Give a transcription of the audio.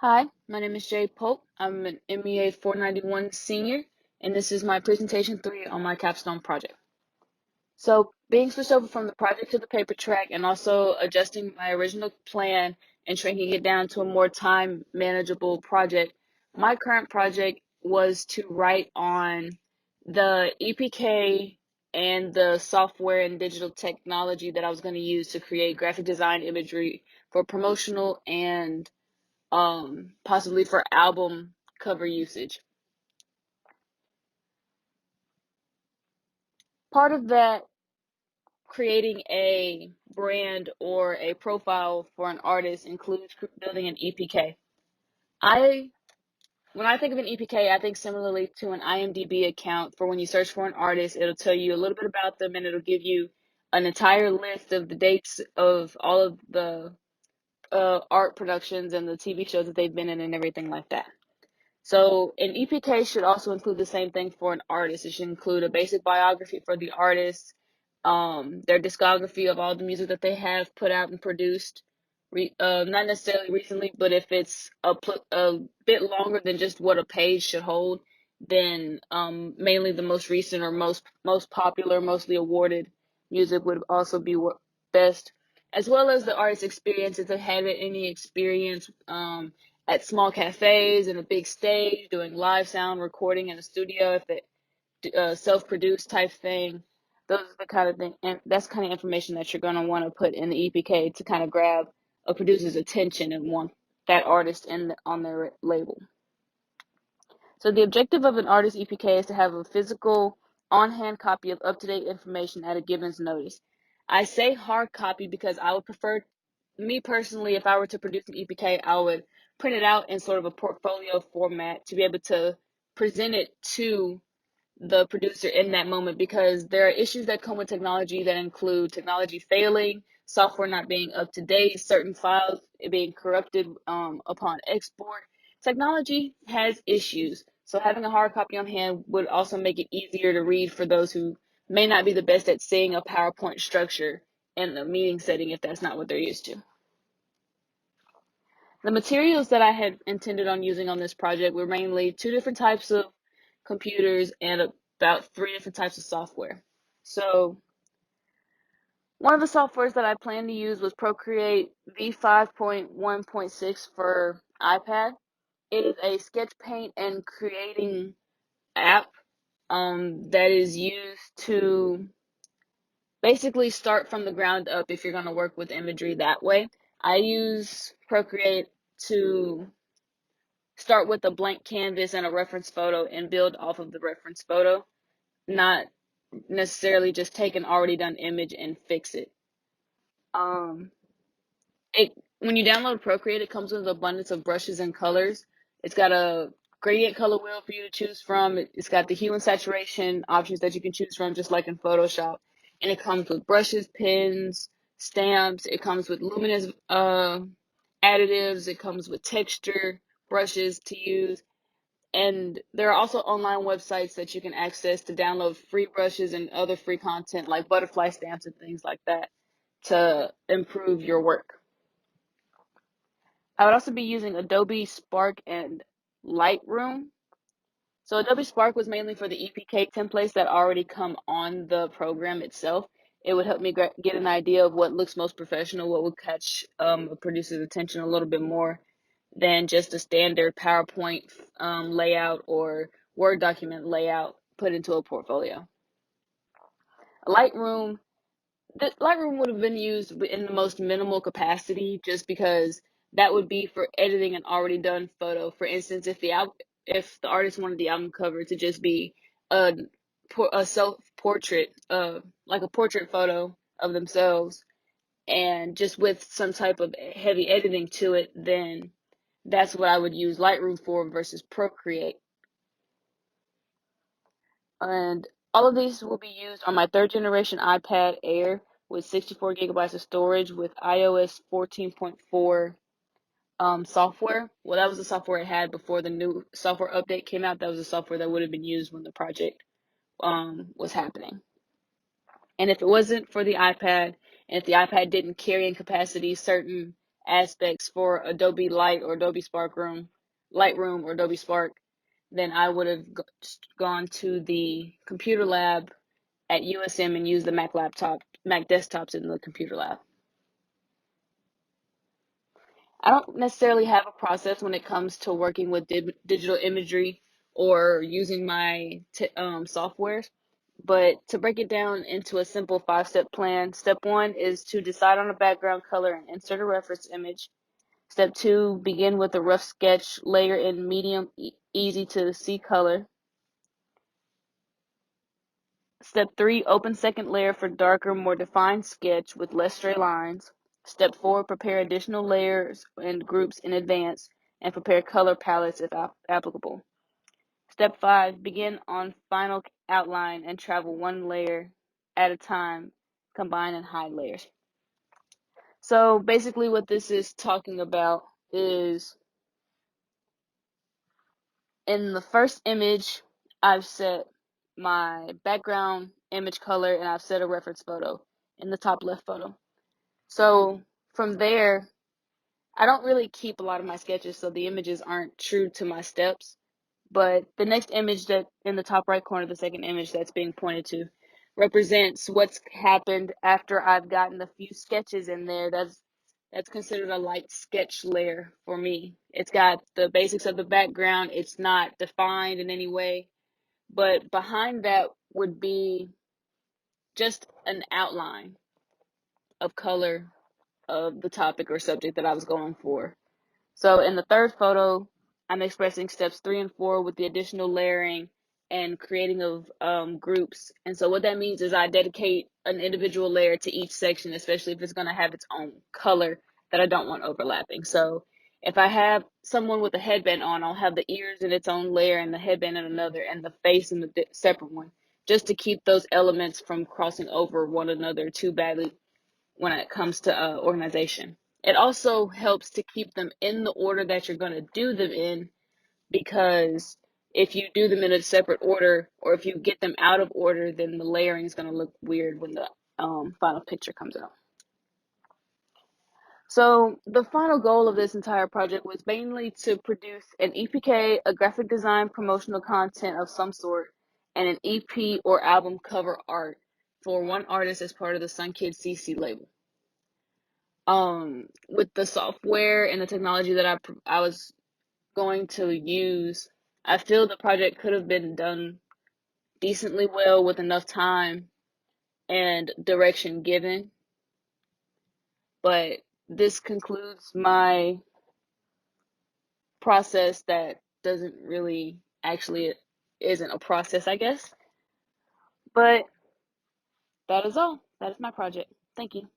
Hi, my name is Jay Pope. I'm an MEA 491 senior, and this is my presentation 3 on my capstone project. So, being switched over from the project to the paper track and also adjusting my original plan and shrinking it down to a more time manageable project, my current project was to write on the EPK and the software and digital technology that I was going to use to create graphic design imagery for promotional and possibly for album cover usage. Part of that, creating a brand or a profile for an artist, includes building an EPK. When I think of an EPK, I think similarly to an IMDb account. For when you search for an artist, it'll tell you a little bit about them, and it'll give you an entire list of the dates of all of the art productions and the TV shows that they've been in and everything like that. So an EPK should also include the same thing for an artist. It should include a basic biography for the artist, their discography of all the music that they have put out and produced, not necessarily recently, but if it's a bit longer than just what a page should hold, then mainly the most recent or most popular, mostly awarded music would also be best, as well as the artist experience if they have any experience at small cafes and a big stage, doing live sound recording in a studio, if it self-produced type thing. Those are the kind of thing, and that's the kind of information that you're going to want to put in the EPK to kind of grab a producer's attention and want that artist on their label. So the objective of an artist EPK is to have a physical, on-hand copy of up-to-date information at a given's notice. I say hard copy because I would prefer, me personally, if I were to produce an EPK, I would print it out in sort of a portfolio format to be able to present it to the producer in that moment, because there are issues that come with technology that include technology failing, software not being up to date, certain files being corrupted upon export. Technology has issues, so having a hard copy on hand would also make it easier to read for those who may not be the best at seeing a PowerPoint structure in a meeting setting if that's not what they're used to. The materials that I had intended on using on this project were mainly 2 different types of computers and about 3 different types of software. So one of the softwares that I planned to use was Procreate V5.1.6 for iPad. It is a sketch paint and creating app that is used to basically start from the ground up if you're going to work with imagery that way. I use Procreate to start with a blank canvas and a reference photo and build off of the reference photo, not necessarily just take an already done image and fix it. Um, when you download Procreate, it comes with an abundance of brushes and colors. It's got a gradient color wheel for you to choose from. It's got the hue and saturation options that you can choose from, just like in Photoshop. And it comes with brushes, pens, stamps. It comes with luminous additives. It comes with texture brushes to use. And there are also online websites that you can access to download free brushes and other free content like butterfly stamps and things like that to improve your work. I would also be using Adobe Spark and Lightroom. So Adobe Spark was mainly for the EPK templates that already come on the program itself. It would help me get an idea of what looks most professional, what would catch a producer's attention a little bit more than just a standard PowerPoint layout or Word document layout put into a portfolio. Lightroom Lightroom would have been used in the most minimal capacity, just because that would be for editing an already done photo. For instance, if the artist wanted the album cover to just be a self portrait, like a portrait photo of themselves, and just with some type of heavy editing to it, then that's what I would use Lightroom for versus Procreate. And all of these will be used on my 3rd generation iPad Air with 64 gigabytes of storage with iOS 14.4 software. Well, that was the software it had before the new software update came out. That was the software that would have been used when the project was happening. And if it wasn't for the iPad, and if the iPad didn't carry in capacity certain aspects for Adobe Lightroom or Adobe Spark, then I would have gone to the computer lab at USM and used the Mac desktops in the computer lab. I don't necessarily have a process when it comes to working with digital imagery or using my softwares, but to break it down into a simple 5-step plan, step 1 is to decide on a background color and insert a reference image. Step 2, begin with a rough sketch, layer in medium, easy to see color. Step 3, open second layer for darker, more defined sketch with less stray lines. Step 4, prepare additional layers and groups in advance and prepare color palettes if applicable. Step 5, begin on final outline and travel one layer at a time, combine and hide layers. So basically what this is talking about is in the first image, I've set my background image color and I've set a reference photo in the top left photo. So from there, I don't really keep a lot of my sketches, so the images aren't true to my steps. But the next image that in the top right corner, the second image that's being pointed to, represents what's happened after I've gotten a few sketches in there. That's considered a light sketch layer for me. It's got the basics of the background. It's not defined in any way, but behind that would be just an outline of color of the topic or subject that I was going for. So in the third photo, I'm expressing steps 3 and 4 with the additional layering and creating of groups. And so what that means is I dedicate an individual layer to each section, especially if it's going to have its own color that I don't want overlapping. So if I have someone with a headband on, I'll have the ears in its own layer and the headband in another and the face in the separate one, just to keep those elements from crossing over one another too badly when it comes to organization. It also helps to keep them in the order that you're going to do them in, because if you do them in a separate order or if you get them out of order, then the layering is going to look weird when the final picture comes out. So the final goal of this entire project was mainly to produce an EPK, a graphic design promotional content of some sort, and an EP or album cover art for one artist as part of the Sunkid CC label. With the software and the technology that I was going to use, I feel the project could have been done decently well with enough time and direction given. But this concludes my process that doesn't really actually isn't a process, I guess. But that is all. That is my project. Thank you.